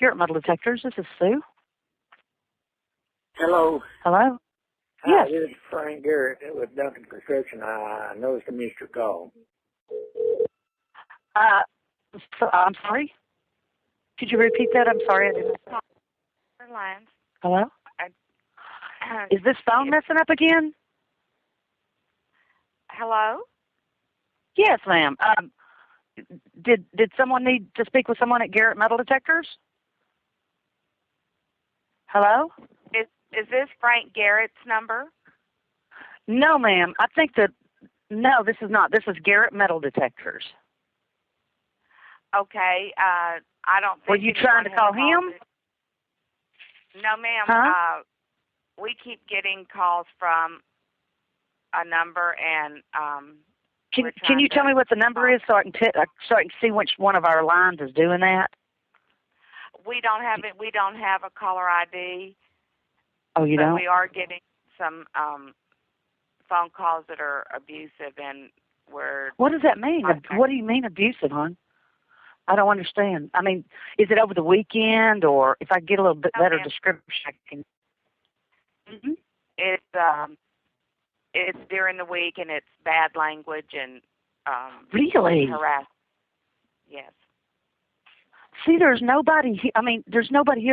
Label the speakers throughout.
Speaker 1: Garrett Metal Detectors. This is Sue.
Speaker 2: Hello.
Speaker 1: Hello?
Speaker 2: Hi,
Speaker 1: Yes.
Speaker 2: this is Frank Garrett with Duncan Construction. I noticed I missed your call.
Speaker 1: I'm sorry? Could you repeat that? I'm sorry, I didn't.
Speaker 3: Lines.
Speaker 1: Hello? Is this phone messing up again?
Speaker 3: Hello?
Speaker 1: Yes, ma'am. Did someone need to speak with someone at Garrett Metal Detectors? Hello?
Speaker 3: Is this Frank Garrett's number?
Speaker 1: No, ma'am. I think no, this is not. This is Garrett Metal Detectors.
Speaker 3: Okay. I don't think.
Speaker 1: Were you trying to call him?
Speaker 3: No, ma'am.
Speaker 1: Huh?
Speaker 3: We keep getting calls from a number, and
Speaker 1: Can you tell me what the number is so I can see which one of our lines is doing that?
Speaker 3: We don't have it. We don't have a caller ID.
Speaker 1: Oh, you don't?
Speaker 3: We are getting some phone calls that are abusive, and we're.
Speaker 1: What does that mean? What do you mean abusive, hon? I don't understand. I mean, is it over the weekend, or if I get a little bit better description, I can. Mm-hmm.
Speaker 3: It's during the week, and it's bad language and
Speaker 1: really
Speaker 3: harass. Yes.
Speaker 1: See, there's nobody here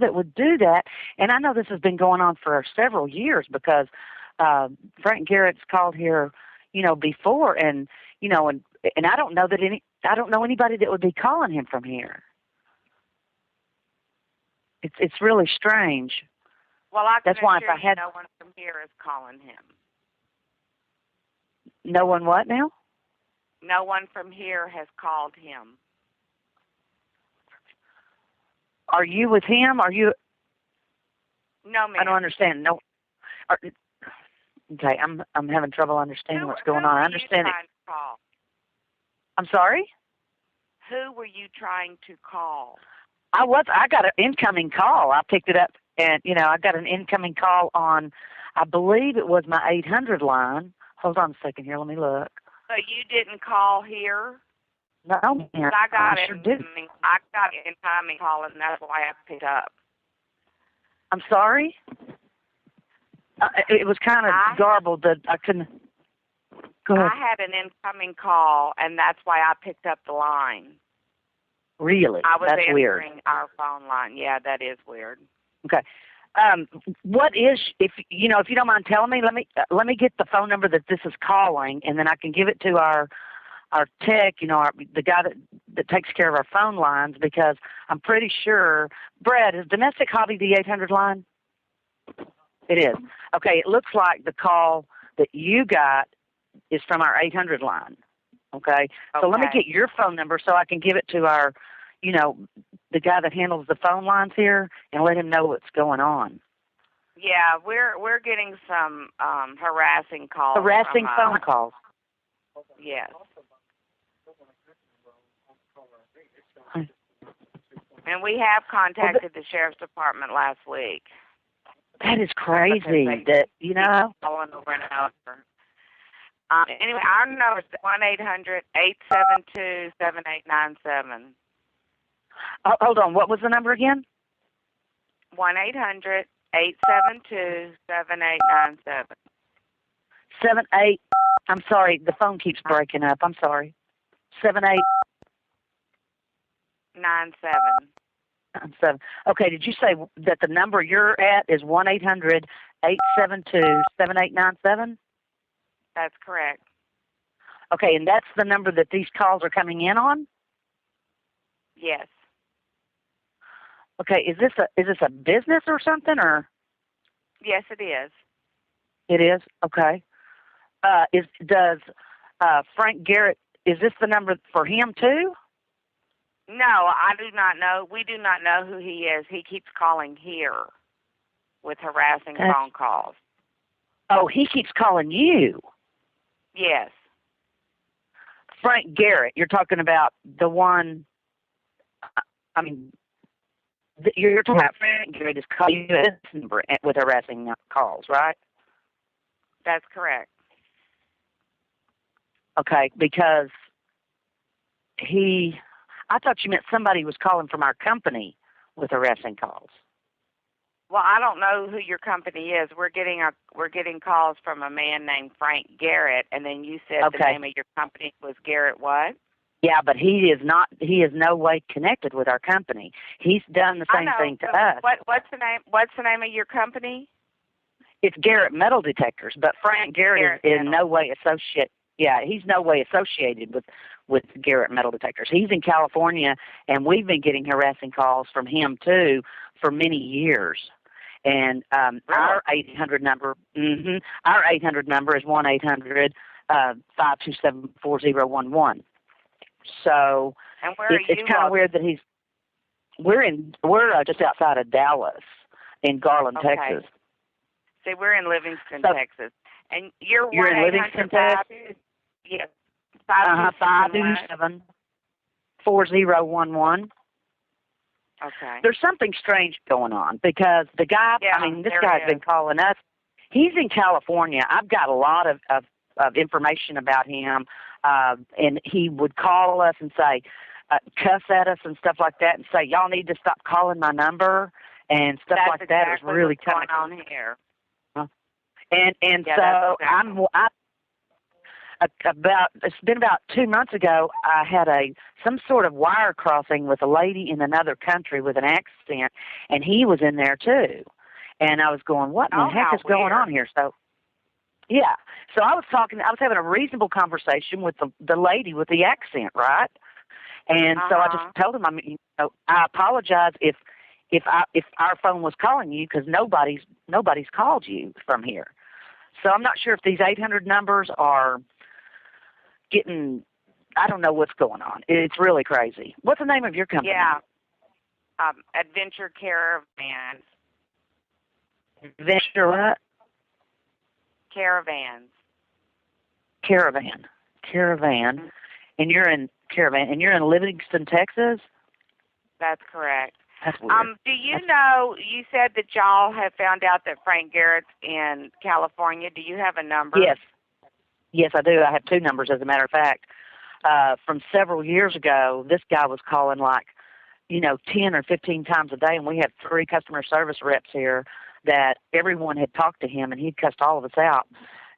Speaker 1: that would do that, and I know this has been going on for several years because Frank Garrett's called here, before, and and I don't know anybody that would be calling him from here. It's really strange.
Speaker 3: Well,
Speaker 1: that's why if I had
Speaker 3: no one from here is calling him.
Speaker 1: No one what now?
Speaker 3: No one from here has called him.
Speaker 1: Are you with him? Are you?
Speaker 3: No, ma'am.
Speaker 1: I don't understand. No. Okay, I'm having trouble understanding what's going on. I understand it.
Speaker 3: Call?
Speaker 1: I'm sorry?
Speaker 3: Who were you trying to call?
Speaker 1: I got an incoming call. I picked it up, and I got an incoming call on, I believe it was my 800 line. Hold on a second here. Let me look.
Speaker 3: So you didn't call here?
Speaker 1: No, ma'am.
Speaker 3: I got
Speaker 1: sure didn't.
Speaker 3: I got an incoming call, and that's why I picked up.
Speaker 1: I'm sorry? It was kind of garbled that I couldn't. Go ahead.
Speaker 3: I had an incoming call, and that's why I picked up the line.
Speaker 1: Really?
Speaker 3: I was
Speaker 1: That's
Speaker 3: answering
Speaker 1: weird.
Speaker 3: our phone line. Yeah, that is weird.
Speaker 1: Okay. What is, if you don't mind telling me, let me get the phone number that this is calling, and then I can give it to our tech, the guy that takes care of our phone lines, because I'm pretty sure, Brad, is Domestic Hobby the 800 line? It is. Okay, it looks like the call that you got is from our 800 line. Okay? So let me get your phone number so I can give it to our, the guy that handles the phone lines here, and let him know what's going on.
Speaker 3: Yeah, we're getting some harassing calls.
Speaker 1: Harassing phone calls.
Speaker 3: Yes. And we have contacted the sheriff's department last week.
Speaker 1: That is crazy. That
Speaker 3: Calling over and over. Anyway, our number is 1-800-872-7897.
Speaker 1: Hold on. What was the number again?
Speaker 3: 1-800-872-7897.
Speaker 1: 78. I'm sorry. The phone keeps breaking up. I'm sorry. 7897. Okay. Did you say that the number you're at is 1-800-872-7897?
Speaker 3: That's correct.
Speaker 1: Okay, and that's the number that these calls are coming in on?
Speaker 3: Yes.
Speaker 1: Okay. Is this a business or something, or?
Speaker 3: Yes, it is.
Speaker 1: It is? Okay. Does Frank Garrett, is this the number for him too?
Speaker 3: No, I do not know. We do not know who he is. He keeps calling here with harassing phone calls.
Speaker 1: Oh, he keeps calling you?
Speaker 3: Yes.
Speaker 1: Frank Garrett, you're talking about the one, you're talking about Frank Garrett is calling you at this number with harassing calls, right?
Speaker 3: That's correct.
Speaker 1: Okay, because I thought you meant somebody was calling from our company with harassing calls.
Speaker 3: Well, I don't know who your company is. We're getting calls from a man named Frank Garrett, and then you said the name of your company was Garrett what?
Speaker 1: Yeah, but he is not. He is no way connected with our company. He's done the same thing to us.
Speaker 3: What's the name? What's the name of your company?
Speaker 1: It's Garrett Metal Detectors, but Frank Garrett is in no way associated. Yeah, he's no way associated with Garrett Metal Detectors. He's in California, and we've been getting harassing calls from him too for many years. And our 800 number, our 800 number is 1-800-527-4011. So
Speaker 3: and where
Speaker 1: it's kind of weird that we're just outside of Dallas in Garland, Texas.
Speaker 3: See, we're in Livingston, Texas, and you're
Speaker 1: in Livingston, Texas.
Speaker 3: Yes.
Speaker 1: 527-4011.
Speaker 3: Okay.
Speaker 1: There's something strange going on because the guy, this guy's been calling us. He's in California. I've got a lot of information about him, and he would call us and say, cuss at us and stuff like that and say, y'all need to stop calling my number and stuff
Speaker 3: that's
Speaker 1: like that.
Speaker 3: Exactly
Speaker 1: It was really
Speaker 3: going on here.
Speaker 1: It's been about 2 months ago, I had some sort of wire crossing with a lady in another country with an accent, and he was in there too. And I was going, what in the heck is going on here? So, yeah. So I was having a reasonable conversation with the lady with the accent, right? And so I just told him, I apologize if our phone was calling you because nobody's called you from here. So I'm not sure if these 800 numbers are getting, I don't know what's going on. It's really crazy. What's the name of your company?
Speaker 3: Yeah. Adventure Caravans.
Speaker 1: Adventure what?
Speaker 3: Caravans.
Speaker 1: Caravan.
Speaker 3: Mm-hmm.
Speaker 1: And you're in Livingston, Texas?
Speaker 3: That's correct.
Speaker 1: That's weird.
Speaker 3: Do you know, you said that y'all have found out that Frank Garrett's in California. Do you have a number?
Speaker 1: Yes. Yes, I do. I have 2 numbers, as a matter of fact. From several years ago, this guy was calling 10 or 15 times a day, and we had 3 customer service reps here that everyone had talked to him, and he'd cussed all of us out.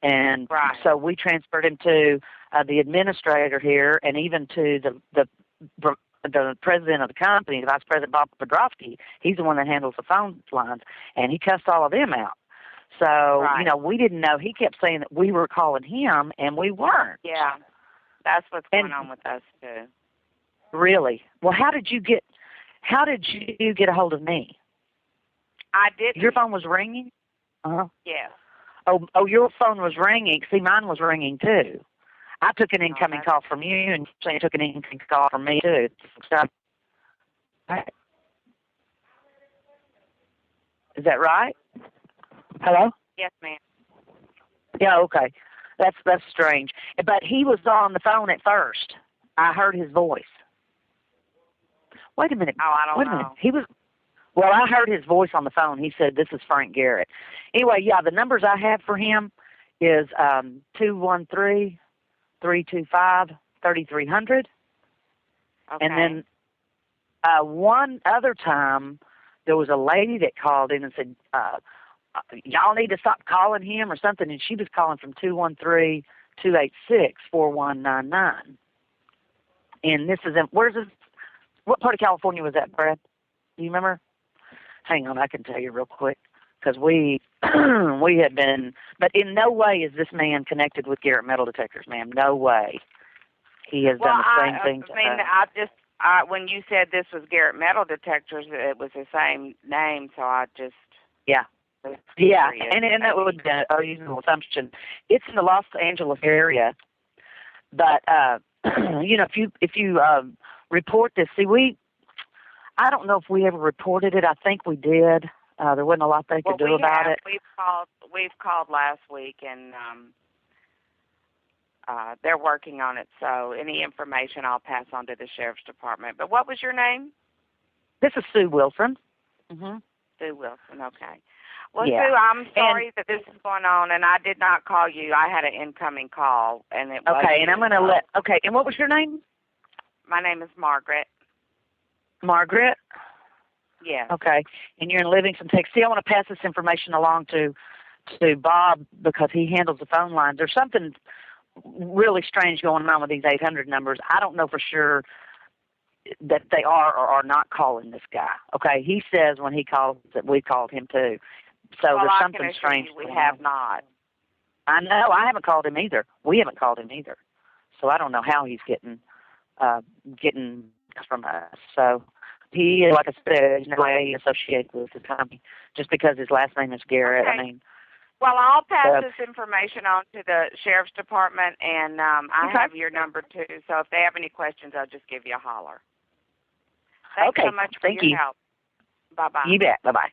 Speaker 1: And so we transferred him to the administrator here and even to the president of the company, the Vice President Bob Podrofsky. He's the one that handles the phone lines, and he cussed all of them out. So, we didn't know. He kept saying that we were calling him, and we weren't.
Speaker 3: Yeah, that's what's going on with us, too.
Speaker 1: Really? Well, how did you get a hold of me?
Speaker 3: I didn't.
Speaker 1: Your phone was ringing? Uh-huh.
Speaker 3: Yes.
Speaker 1: Oh, your phone was ringing. See, mine was ringing, too. I took an incoming call from you, and you took an incoming call from me, too. Is that right? Hello?
Speaker 3: Yes, ma'am.
Speaker 1: Yeah, okay. That's strange. But he was on the phone at first. I heard his voice. Wait a minute.
Speaker 3: Oh, I don't know.
Speaker 1: Wait a minute. Well, I heard his voice on the phone. He said, this is Frank Garrett. Anyway, yeah, the numbers I have for him is 213-325-3300. Okay. And then one other time, there was a lady that called in and said, y'all need to stop calling him or something, and she was calling from 213-286-4199. And this is where's this? What part of California was that, Brad? Do you remember? Hang on, I can tell you real quick because we had been, but in no way is this man connected with Garrett Metal Detectors, ma'am. No way. He has done the same thing to us.
Speaker 3: When you said this was Garrett Metal Detectors, it was the same name, so I just
Speaker 1: Yeah, and that would be a reasonable assumption. It's in the Los Angeles area, but if you report this, I don't know if we ever reported it. I think we did. There wasn't a lot they could do about it.
Speaker 3: We've called last week, and they're working on it. So any information I'll pass on to the sheriff's department. But what was your name?
Speaker 1: This is Sue Wilson.
Speaker 3: Mm-hmm. Sue Wilson. Okay. Well, Sue, I'm sorry that this is going on, and I did not call you. I had an incoming call, and it was
Speaker 1: okay. And I'm going to let. Okay. And what was your name?
Speaker 3: My name is Margaret.
Speaker 1: Margaret.
Speaker 3: Yeah.
Speaker 1: Okay. And you're in Livingston, Texas. See, I want to pass this information along to Bob because he handles the phone lines. There's something really strange going on with these 800 numbers. I don't know for sure that they are or are not calling this guy. Okay. He says when he calls that we called him too. So
Speaker 3: well,
Speaker 1: there's something strange.
Speaker 3: We have not.
Speaker 1: I know. I haven't called him either. We haven't called him either. So I don't know how he's getting from us. So he, like I said, is no way associated with the company just because his last name is Garrett.
Speaker 3: Okay.
Speaker 1: I mean,
Speaker 3: well, I'll pass this information on to the sheriff's department, and I have your number too. So if they have any questions, I'll just give you a holler. Thanks so much for your help. Bye bye.
Speaker 1: You bet. Bye bye.